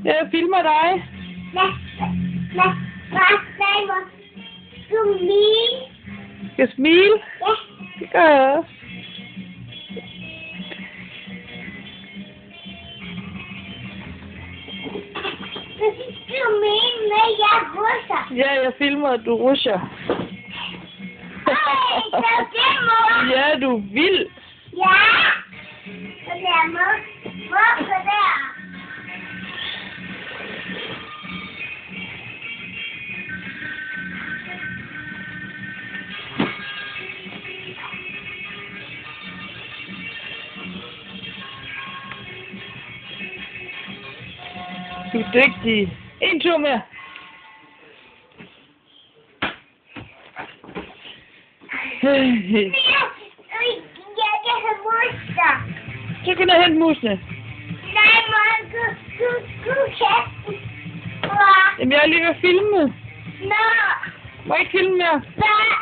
Jeg filmer dig. Skal jeg smile? Ja. Det gør jeg også. Ja, jeg filmer, at du rusher. Ja, du er vild. Ja. Så der må der. Du er dygtig. En tur mere. Så kan jeg hente musene. Nej, mor, du kan. Jamen, jeg er lige ved at filme. Nå. Må jeg ikke filme mere? Hvad?